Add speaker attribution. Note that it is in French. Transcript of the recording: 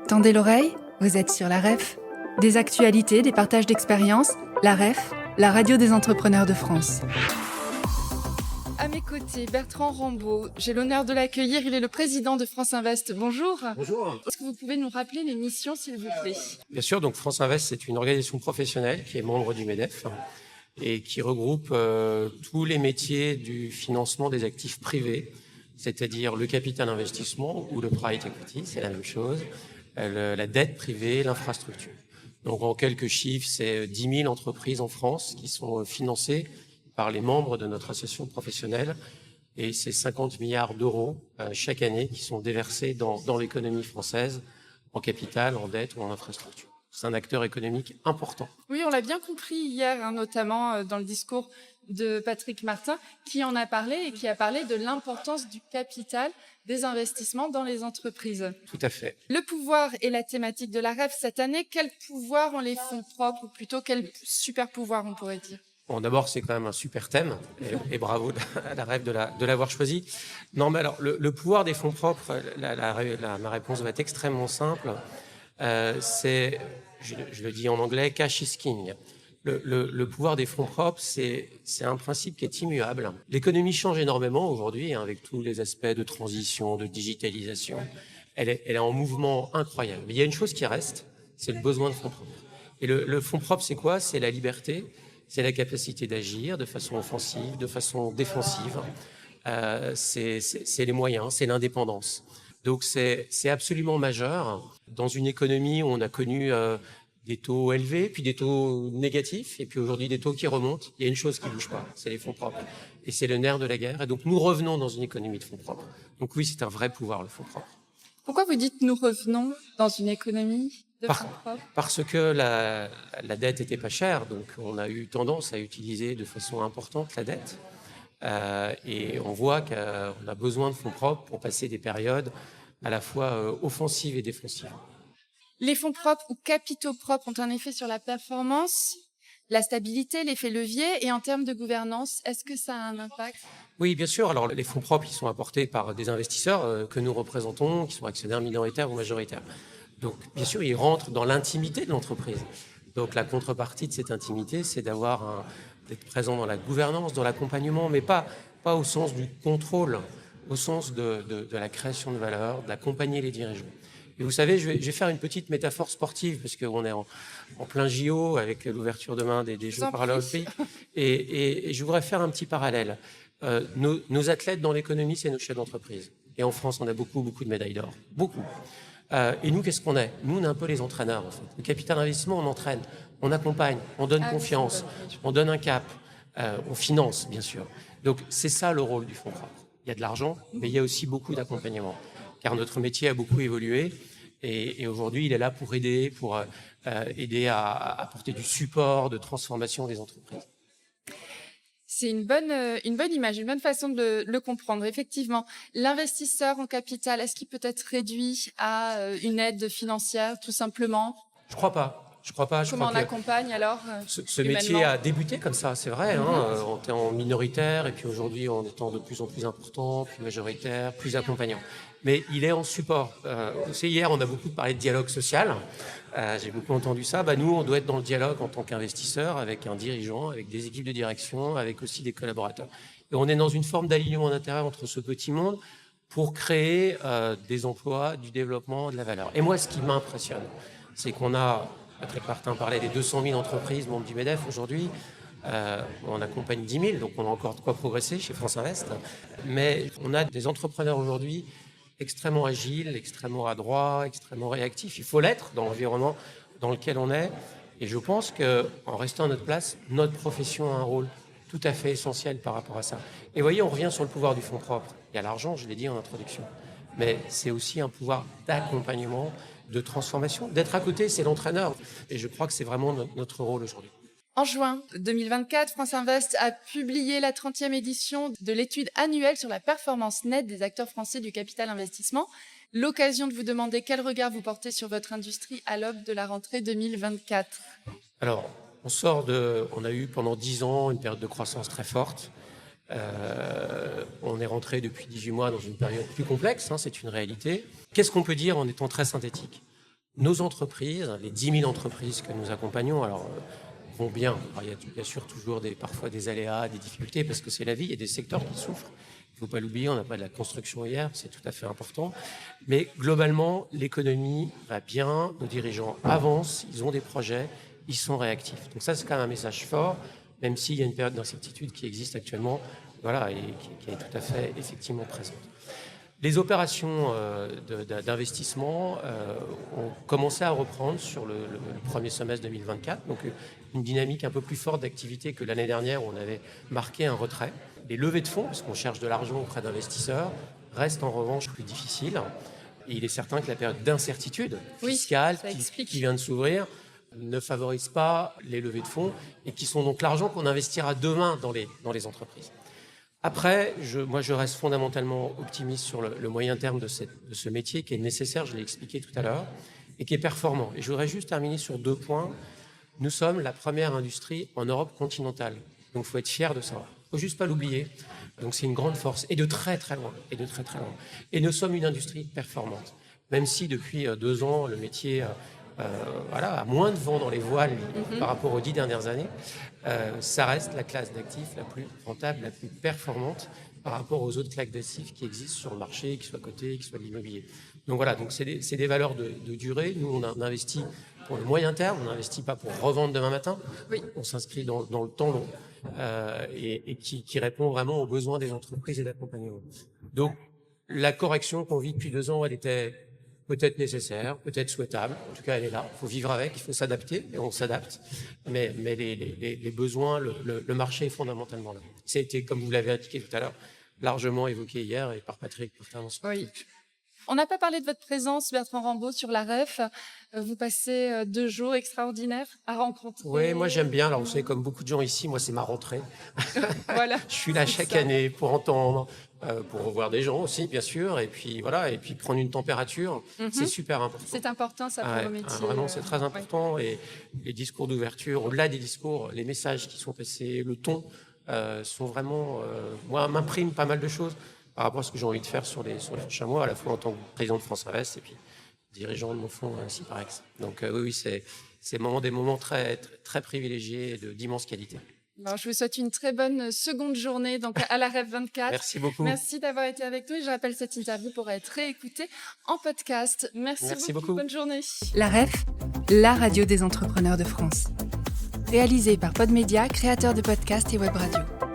Speaker 1: Tendez l'oreille, vous êtes sur la REF. Des actualités, des partages d'expériences, la REF, la radio des entrepreneurs de France. À mes côtés, Bertrand Rambaud. J'ai l'honneur de l'accueillir. Il est le président de France Invest. Bonjour.
Speaker 2: Bonjour.
Speaker 1: Est-ce que vous pouvez nous rappeler les missions, s'il vous plaît?
Speaker 2: Bien sûr, donc France Invest, c'est une organisation professionnelle qui est membre du MEDEF et qui regroupe tous les métiers du financement des actifs privés, c'est-à-dire le capital investissement ou le private equity, c'est la même chose, la dette privée, l'infrastructure. Donc en quelques chiffres, c'est 10 000 entreprises en France qui sont financées par les membres de notre association professionnelle et c'est 50 milliards d'euros chaque année qui sont déversés dans l'économie française en capital, en dette ou en infrastructure. C'est un acteur économique important.
Speaker 1: Oui, on l'a bien compris hier, notamment dans le discours de Patrick Martin, qui en a parlé et qui a parlé de l'importance du capital, des investissements dans les entreprises.
Speaker 2: Tout à fait.
Speaker 1: Le pouvoir est la thématique de la REF cette année. Quel pouvoir ont les fonds propres, ou plutôt quel super pouvoir on pourrait dire?
Speaker 2: Bon, d'abord, c'est quand même un super thème, et bravo à la REF de l'avoir choisi. Non, mais alors, le pouvoir des fonds propres, ma réponse va être extrêmement simple. C'est, je le dis en anglais, cash is king. Le pouvoir des fonds propres, c'est un principe qui est immuable. L'économie change énormément aujourd'hui, avec tous les aspects de transition, de digitalisation. Elle est en mouvement incroyable. Mais il y a une chose qui reste, c'est le besoin de fonds propres. Et le fonds propre, c'est quoi? C'est la liberté, c'est la capacité d'agir de façon offensive, de façon défensive. C'est les moyens, c'est l'indépendance. Donc c'est absolument majeur. Dans une économie où on a connu des taux élevés, puis des taux négatifs, et puis aujourd'hui des taux qui remontent, il y a une chose qui ne bouge pas, c'est les fonds propres. Et c'est le nerf de la guerre. Et donc nous revenons dans une économie de fonds propres. Donc oui, c'est un vrai pouvoir, le fonds propre.
Speaker 1: Pourquoi vous dites nous revenons dans une économie de fonds propres?
Speaker 2: Parce que la dette était pas chère, donc on a eu tendance à utiliser de façon importante la dette. Et on voit qu'on a besoin de fonds propres pour passer des périodes à la fois offensives et défensives.
Speaker 1: Les fonds propres ou capitaux propres ont un effet sur la performance, la stabilité, l'effet levier, et en termes de gouvernance, est-ce que ça a un impact?
Speaker 2: Oui, bien sûr. Alors, les fonds propres, ils sont apportés par des investisseurs que nous représentons, qui sont actionnaires minoritaires ou majoritaires. Donc, bien sûr, ils rentrent dans l'intimité de l'entreprise. Donc, la contrepartie de cette intimité, c'est d'être présent dans la gouvernance, dans l'accompagnement, mais pas au sens du contrôle, au sens de la création de valeur, d'accompagner les dirigeants. Et vous savez, je vais faire une petite métaphore sportive, parce qu'on est en plein JO, avec l'ouverture demain des Jeux paralympiques, et je voudrais faire un petit parallèle. Nos athlètes dans l'économie, c'est nos chefs d'entreprise. Et en France, on a beaucoup de médailles d'or. Beaucoup. Et nous, qu'est-ce qu'on est? Nous, on est un peu les entraîneurs, en fait. Le capital investissement, on entraîne, on accompagne, on donne confiance, on donne un cap, on finance, bien sûr. Donc, c'est ça le rôle du fonds propre. Il y a de l'argent, mais il y a aussi beaucoup d'accompagnement. Car notre métier a beaucoup évolué et aujourd'hui, il est là pour aider à apporter du support, de transformation des entreprises.
Speaker 1: C'est une bonne image, une bonne façon de le comprendre. Effectivement, l'investisseur en capital, est-ce qu'il peut être réduit à une aide financière, tout simplement?
Speaker 2: Je crois pas.
Speaker 1: Comment on accompagne alors
Speaker 2: ce métier a débuté comme ça, c'est vrai, en étant minoritaire et puis aujourd'hui en étant de plus en plus important, plus majoritaire, plus accompagnant. Mais il est en support. Hier, on a beaucoup parlé de dialogue social. J'ai beaucoup entendu ça. Nous, on doit être dans le dialogue en tant qu'investisseur avec un dirigeant, avec des équipes de direction, avec aussi des collaborateurs. Et on est dans une forme d'alignement d'intérêt entre ce petit monde pour créer des emplois, du développement, de la valeur. Et moi, ce qui m'impressionne, c'est qu'on a, Patrick Martin parlait des 200 000 entreprises membres du MEDEF aujourd'hui. On accompagne 10 000, donc on a encore de quoi progresser chez France Invest. Mais on a des entrepreneurs aujourd'hui extrêmement agiles, extrêmement adroits, extrêmement réactifs. Il faut l'être dans l'environnement dans lequel on est. Et je pense qu'en restant à notre place, notre profession a un rôle tout à fait essentiel par rapport à ça. Et vous voyez, on revient sur le pouvoir du fonds propre. Il y a l'argent, je l'ai dit en introduction. Mais c'est aussi un pouvoir d'accompagnement, de transformation. D'être à côté, c'est l'entraîneur. Et je crois que c'est vraiment notre rôle aujourd'hui.
Speaker 1: En juin 2024, France Invest a publié la 30e édition de l'étude annuelle sur la performance nette des acteurs français du capital investissement. L'occasion de vous demander quel regard vous portez sur votre industrie à l'aube de la rentrée 2024.
Speaker 2: Alors, on a eu pendant 10 ans une période de croissance très forte. On est rentré depuis 18 mois dans une période plus complexe, c'est une réalité. Qu'est-ce qu'on peut dire en étant très synthétique? nos entreprises, les 10 000 entreprises que nous accompagnons, vont bien. Alors, il y a bien sûr toujours parfois des aléas, des difficultés, parce que c'est la vie, il y a des secteurs qui souffrent. Il ne faut pas l'oublier, on n'a pas de la construction hier, c'est tout à fait important. Mais globalement, l'économie va bien, nos dirigeants avancent, ils ont des projets, ils sont réactifs. Donc ça, c'est quand même un message fort, même s'il y a une période d'incertitude qui existe actuellement, voilà, et qui est tout à fait effectivement présente. Les opérations d'investissement ont commencé à reprendre sur le premier semestre 2024, donc une dynamique un peu plus forte d'activité que l'année dernière où on avait marqué un retrait. Les levées de fonds, parce qu'on cherche de l'argent auprès d'investisseurs, restent en revanche plus difficiles. Et il est certain que la période d'incertitude fiscale qui vient de s'ouvrir ne favorise pas les levées de fonds et qui sont donc l'argent qu'on investira demain dans les entreprises. Après, je reste fondamentalement optimiste sur le moyen terme de ce métier qui est nécessaire, je l'ai expliqué tout à l'heure, et qui est performant. Et je voudrais juste terminer sur 2 points. Nous sommes la première industrie en Europe continentale, donc il faut être fier de ça. Il ne faut juste pas l'oublier. Donc c'est une grande force, et de très très loin, Et nous sommes une industrie performante, même si depuis 2 ans, le métier a moins de vent dans les voiles par rapport aux 10 dernières années. Ça reste la classe d'actifs la plus rentable, la plus performante par rapport aux autres classes d'actifs qui existent sur le marché, qui soient cotés, qui soient de l'immobilier. Donc voilà, donc c'est des valeurs de durée. Nous, on investit pour le moyen terme, on n'investit pas pour revendre demain matin.
Speaker 1: Oui.
Speaker 2: On s'inscrit dans le temps long et qui répond vraiment aux besoins des entreprises et d'accompagnement. Donc la correction qu'on vit depuis 2 ans, elle était peut-être nécessaire, peut-être souhaitable. En tout cas, elle est là. Il faut vivre avec, il faut s'adapter, et on s'adapte. Mais les besoins, le marché est fondamentalement là. Ça a été, comme vous l'avez indiqué tout à l'heure, largement évoqué hier et par Patrick Martin.
Speaker 1: Oui. On n'a pas parlé de votre présence, Bertrand Rambaud, sur la REF. Vous passez 2 jours extraordinaires à rencontrer.
Speaker 2: Oui, moi j'aime bien. Alors vous savez, comme beaucoup de gens ici, moi c'est ma rentrée.
Speaker 1: Voilà.
Speaker 2: Je suis là chaque année pour entendre, pour revoir des gens aussi, bien sûr, et puis voilà, et puis prendre une température. C'est super important.
Speaker 1: C'est important, ça, pour le métier.
Speaker 2: Vraiment, c'est très important. Et les discours d'ouverture, au-delà des discours, les messages qui sont passés, le ton, sont vraiment, moi, m'impriment pas mal de choses par rapport à ce que j'ai envie de faire sur les prochains mois, à la fois en tant que président de France Invest et puis dirigeant de mon fonds Ciparex. Donc oui, c'est des moments très, très, très privilégiés et d'immense qualité.
Speaker 1: Alors, je vous souhaite une très bonne seconde journée donc à la REF 24.
Speaker 2: Merci beaucoup.
Speaker 1: Merci d'avoir été avec nous et je rappelle cette interview pourra être réécoutée en podcast. Merci beaucoup. Bonne journée.
Speaker 3: La REF, la radio des entrepreneurs de France. Réalisée par Podmedia, créateur de podcasts et web radio.